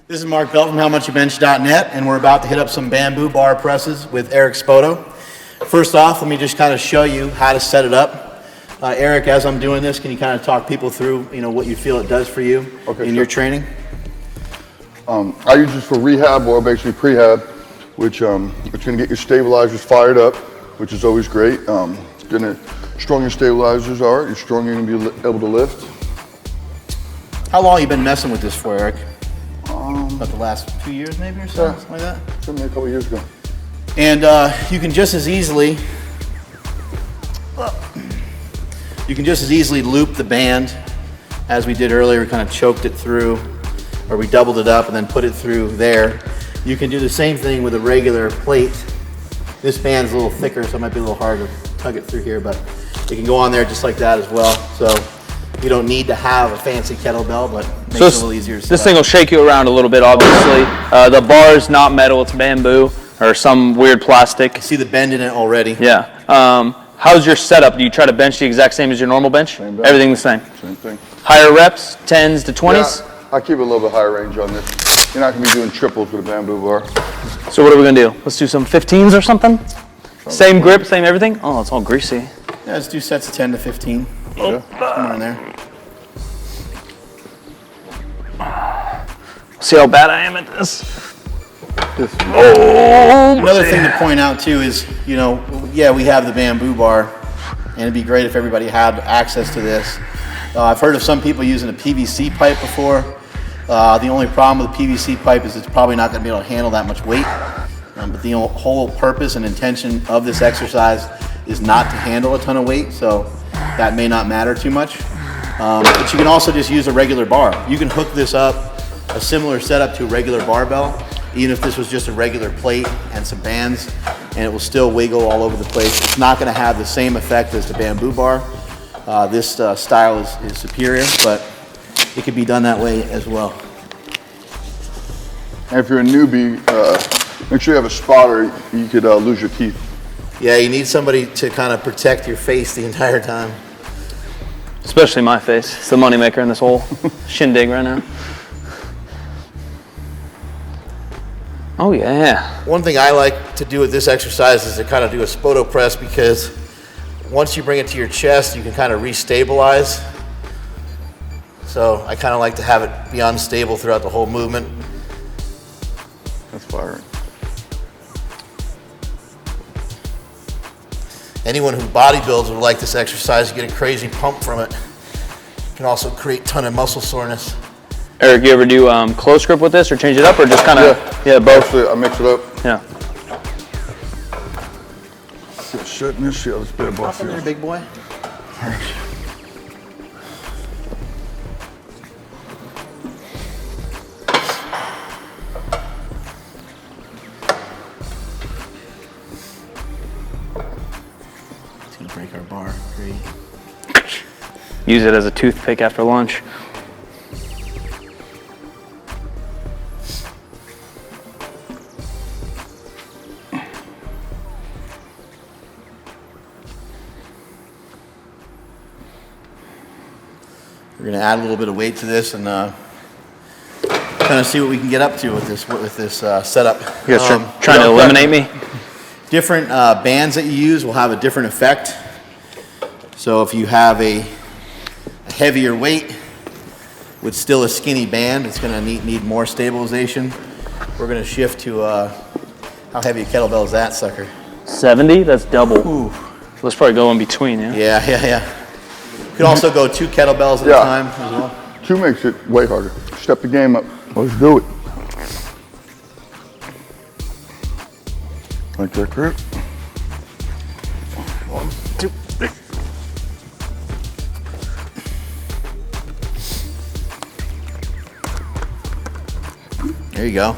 This is Mark Bell from HowMuchYouBench.net, and we're about to hit up some bamboo bar presses with Eric Spoto. First off, let me just kind of show you how to set it up. Eric, as I'm doing this, can you kind of talk people through, what you feel it does for you in your training? I use this for rehab or basically prehab, which it's going to get your stabilizers fired up, which is always great. Stronger your stabilizers are, you're stronger you're going to be able to lift. How long have you been messing with this for, Eric? About the last 2 years maybe or so, Yeah, something like that? Something a couple of years ago. And you can just as easily loop the band as we did earlier. We kind of choked it through, or we doubled it up and then put it through there. You can do the same thing with a regular plate. This band's a little thicker, so it might be a little hard to tug it through here, but it can go on there just like that as well. So you don't need to have a fancy kettlebell, but it makes it a little easier to set This up. thing will shake you around a little bit, obviously. The bar is not metal, it's bamboo or some weird plastic. I see the bend in it already. Yeah. How's your setup? Do you try to bench the exact same as your normal bench? Same bench. Everything the same? Same thing. Higher reps, 10s to 20s? Yeah, I keep a little bit higher range on this. You're not going to be doing triples with a bamboo bar. So what are we going to do? Let's do some 15s or something? Same grip, same everything? Oh, it's all greasy. Yeah, let's do sets of 10 to 15. Yeah. Somewhere in there. See how bad I am at this? Another thing to point out too is, yeah, we have the bamboo bar, and it'd be great if everybody had access to this. I've heard of some people using a PVC pipe before. The only problem with the PVC pipe is it's probably not going to be able to handle that much weight. But the whole purpose and intention of this exercise is not to handle a ton of weight, so that may not matter too much. But you can also just use a regular bar. You can hook this up, a similar setup to a regular barbell, even if this was just a regular plate and some bands, and it will still wiggle all over the place. It's not going to have the same effect as the bamboo bar. This style is superior, but it can be done that way as well. And if you're a newbie, make sure you have a spotter. You could lose your teeth. Yeah, you need somebody to kind of protect your face the entire time. Especially my face. It's the moneymaker in this whole shindig right now. Oh yeah. One thing I like to do with this exercise is to kind of do a Spoto press, because once you bring it to your chest, you can kind of restabilize. So I kind of like to have it be unstable throughout the whole movement. That's firing. Anyone who bodybuilds would like this exercise. You get a crazy pump from it. It can also create a ton of muscle soreness. Eric, you ever do close grip with this or change it up, or just kind of, yeah, both? Actually, I mix it up. Yeah. Shit in this shit. Let's put a ball There, big boy. It's gonna break our bar. Great. Use it as a toothpick after lunch. We're gonna add a little bit of weight to this and kind of see what we can get up to with this setup. You guys trying to eliminate me? Different bands that you use will have a different effect. So if you have a heavier weight with still a skinny band, it's gonna need more stabilization. We're gonna shift to, how heavy a kettlebell is that sucker? 70? That's double. Ooh. Let's probably go in between, yeah? Yeah. You can also go 2 kettlebells at a time as well. 2 makes it way harder. Step the game up. Let's do it. Like that grip. 1, 2, 3. There you go.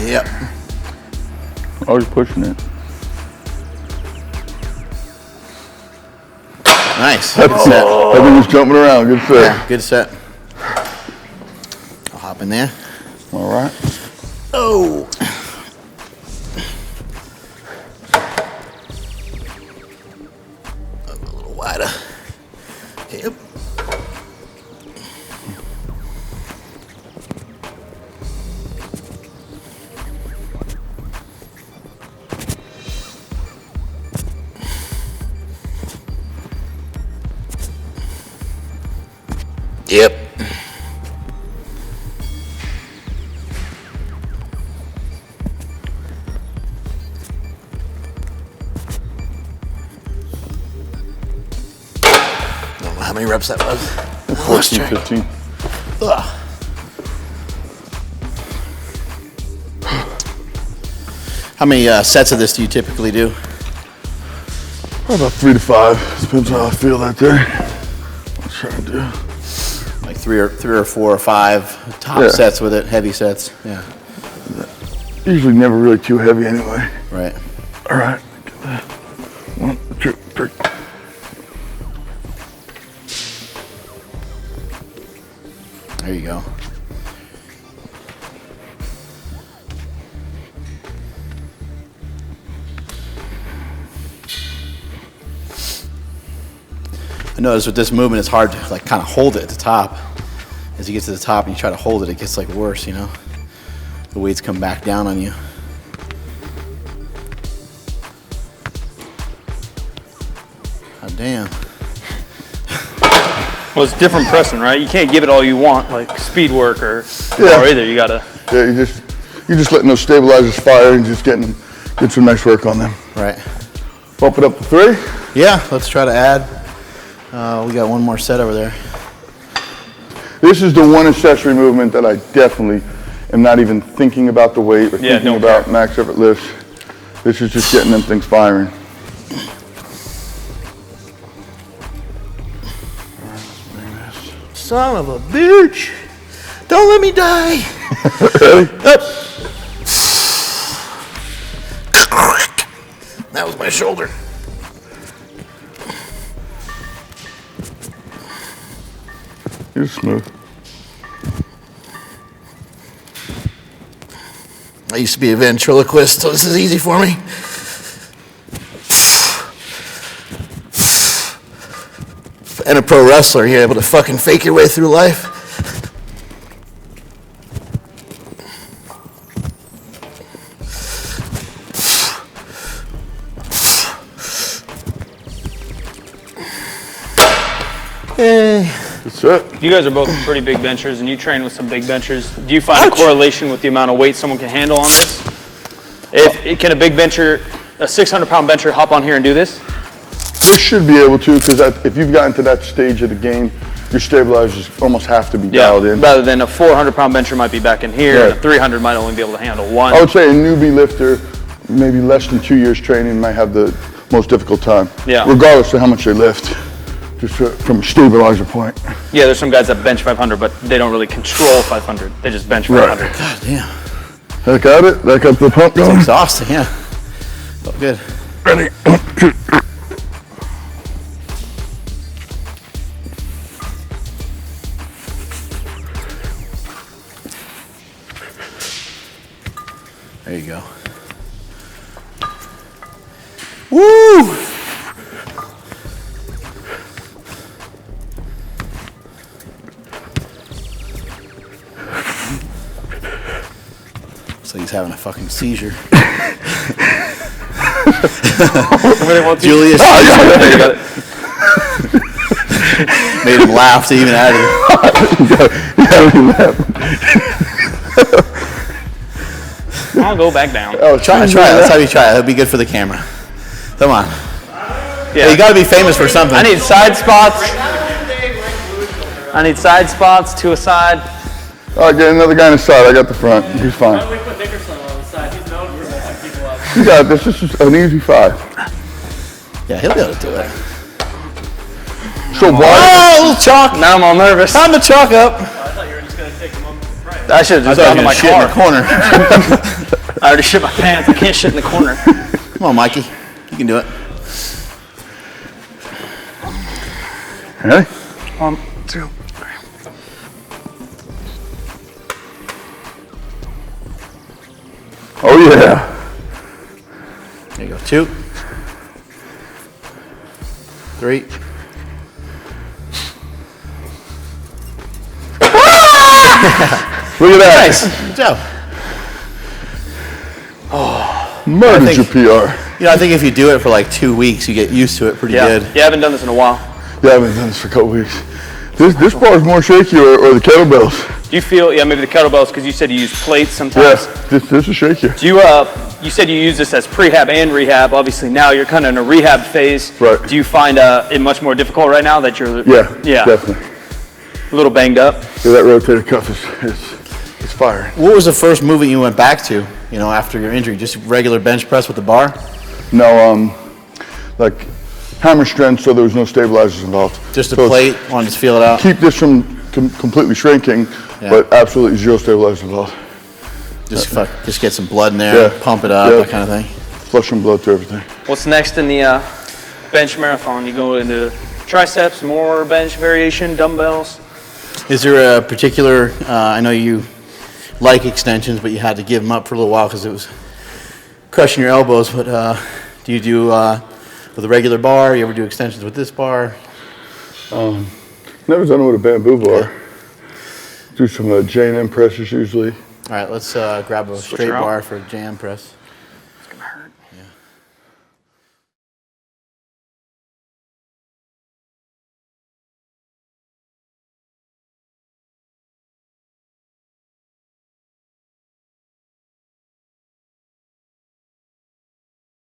Yep. Always pushing it. Nice. That thing was jumping around. Good set. Yeah, good set. In there. All right. Oh. A little wider. Yep. Yep. I don't know how many reps that was. 14, 15. Ugh. How many sets of this do you typically do? About 3 to 5. Depends on how I feel that day. I'll try to do. Like three or 4 or 5 top sets with it, heavy sets. Yeah. Usually never really too heavy anyway. Right. All right. Get that. 1, 2, 3. There you go. I notice with this movement, it's hard to like kind of hold it at the top. As you get to the top and you try to hold it, it gets like worse, you know? The weights come back down on you. God damn. Well, it's different pressing, right? You can't give it all you want, like speed work or either. You gotta. Yeah, you're just letting those stabilizers fire and just get some nice work on them. Right. Bump it up to 3. Yeah, let's try to add. We got one more set over there. This is the one accessory movement that I definitely am not even thinking about the weight or thinking about max effort lifts. This is just getting them things firing. Son of a bitch. Don't let me die. Ready? Up. That was my shoulder. You're smooth. I used to be a ventriloquist, so this is easy for me. And a pro wrestler, you're able to fucking fake your way through life. Hey. That's it. You guys are both pretty big benchers, and you train with some big benchers. Do you find a correlation with the amount of weight someone can handle on this? Can a big bencher, a 600-pound bencher, hop on here and do this? They should be able to, because if you've gotten to that stage of the game, your stabilizers almost have to be dialed in. Rather than a 400-pound bencher might be back in here, and a 300 might only be able to handle one. I would say a newbie lifter, maybe less than 2 years training, might have the most difficult time. Yeah. Regardless of how much they lift, just from a stabilizer point. Yeah, there's some guys that bench 500, but they don't really control 500. They just bench 500. Right. God damn. That got it? That got the pump going? It's exhausting, yeah. Felt good. Ready? 1, 2, 3. There you go. Woo! So he's having a fucking seizure. Julius made him laugh to even add it. I'll go back down. Oh, try it. Let's have you try it. That'll be good for the camera. Come on. Yeah. Hey, you got to be famous for something. I need side spots. I need side spots to a side. All right, get another guy on the side. I got the front. He's fine. Why don't we put Dickerson on the side? He's known for messing people up. You got this. This is an easy 5. Yeah, he'll be able to do it. So why? Oh, a little chalk. Now I'm all nervous. Time to chalk up. I thought you were just going to take him up to the right. I should have just gone to my shit in the car. corner. I already shit my pants. I can't shit in the corner. Come on, Mikey. You can do it. Ready? 1, 2, 3. Oh yeah. There you go. 2, 3. Look at that. Nice. Good job. Murdered your PR. You know, I think if you do it for like 2 weeks, you get used to it pretty good. Yeah, I haven't done this in a while. Yeah, I haven't done this for a couple weeks. This bar is more shaky, or the kettlebells. Do you feel, maybe the kettlebells, because you said you use plates sometimes. Yeah, this is shakier. Do you said you use this as prehab and rehab. Obviously now you're kind of in a rehab phase. Right. Do you find it much more difficult right now that you're Yeah, definitely. a little banged up? Yeah, that rotator cuff is firing. What was the first movement you went back to, you know, after your injury? Just regular bench press with the bar? No, like hammer strength, so there was no stabilizers involved. Just a So plate, want to just feel it out? keep this from completely shrinking, but absolutely 0 stabilizers involved. Just get some blood in there, Yeah. pump it up, Yeah. that kind of thing. Flushing blood through everything. What's next in the bench marathon? You go into triceps, more bench variation, dumbbells? Is there a particular, I know you like extensions, but you had to give them up for a little while because it was crushing your elbows, but do you do with a regular bar? You ever do extensions with this bar? Never done it with a bamboo bar. Do some J&M presses usually. All right, let's grab a straight her out. bar for a jam press.